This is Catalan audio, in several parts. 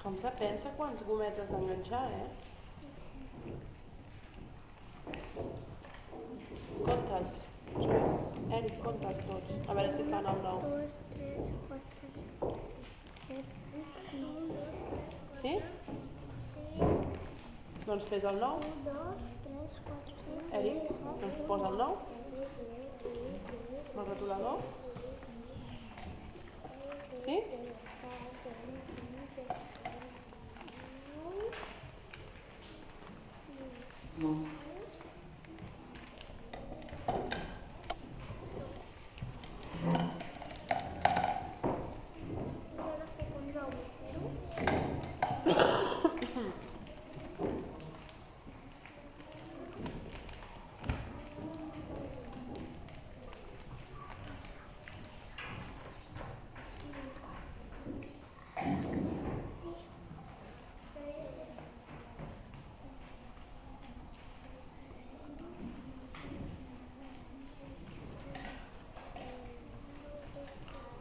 Com se pensa quants gomets has d'enganxar, Compta'ls. Eric, compta'ls tots. A veure si fan el 9. 2, 3, 4, 7, 8, 9. Sí? Sí. Doncs fes el 9. 1, 2, 3, 4, 5, Eric, 6, doncs posa el 9. Amb el retolador. Sí?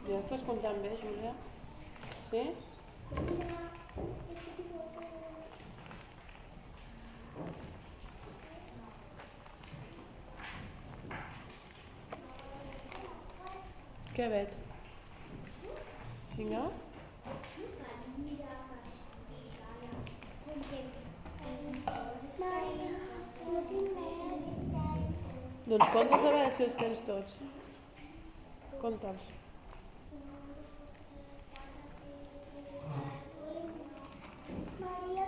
Ja estàs comptant bé, Júlia? Sí? Què, Bet? Vinga? No tinc més. Doncs compta'ls a veure si els tens tots. Compta'ls. Maria,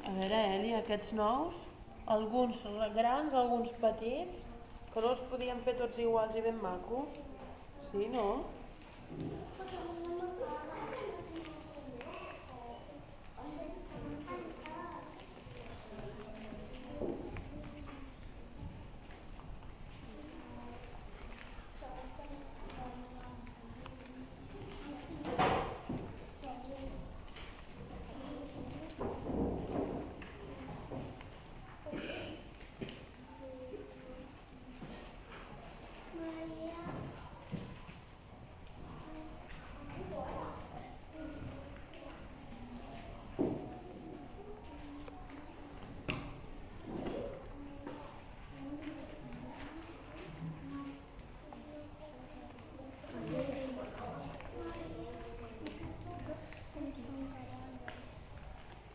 A veure, Eli, aquests nous, alguns són grans, alguns petits, que no els podíem fer tots iguals i ben macos. Sí, no?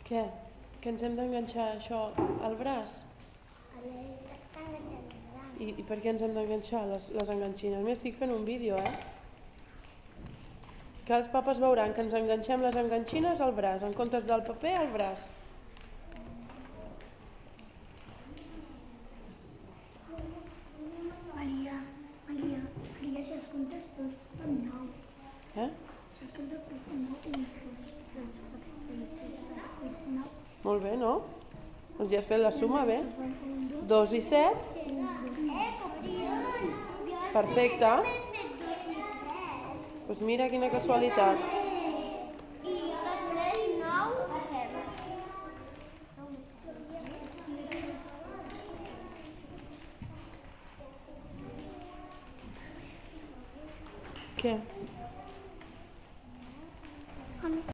Què? Que ens hem d'enganxar això al braç? s'ha enganxat el braç. I per què ens hem d'enganxar les enganxines? M'hi estic fent un vídeo, Que els papes veuran que ens enganxem les enganxines al braç, en comptes del paper al braç. Maria, si els comptes tots fan 9. Si els comptes tots fan 9, 1, 2, 3, 4, 5, 6, 7, 8, 9. Molt bé, no? Doncs ja has fet la suma bé. 2 i 7. Perfecte. Doncs mira quina casualitat. I després 9 a 0. Què?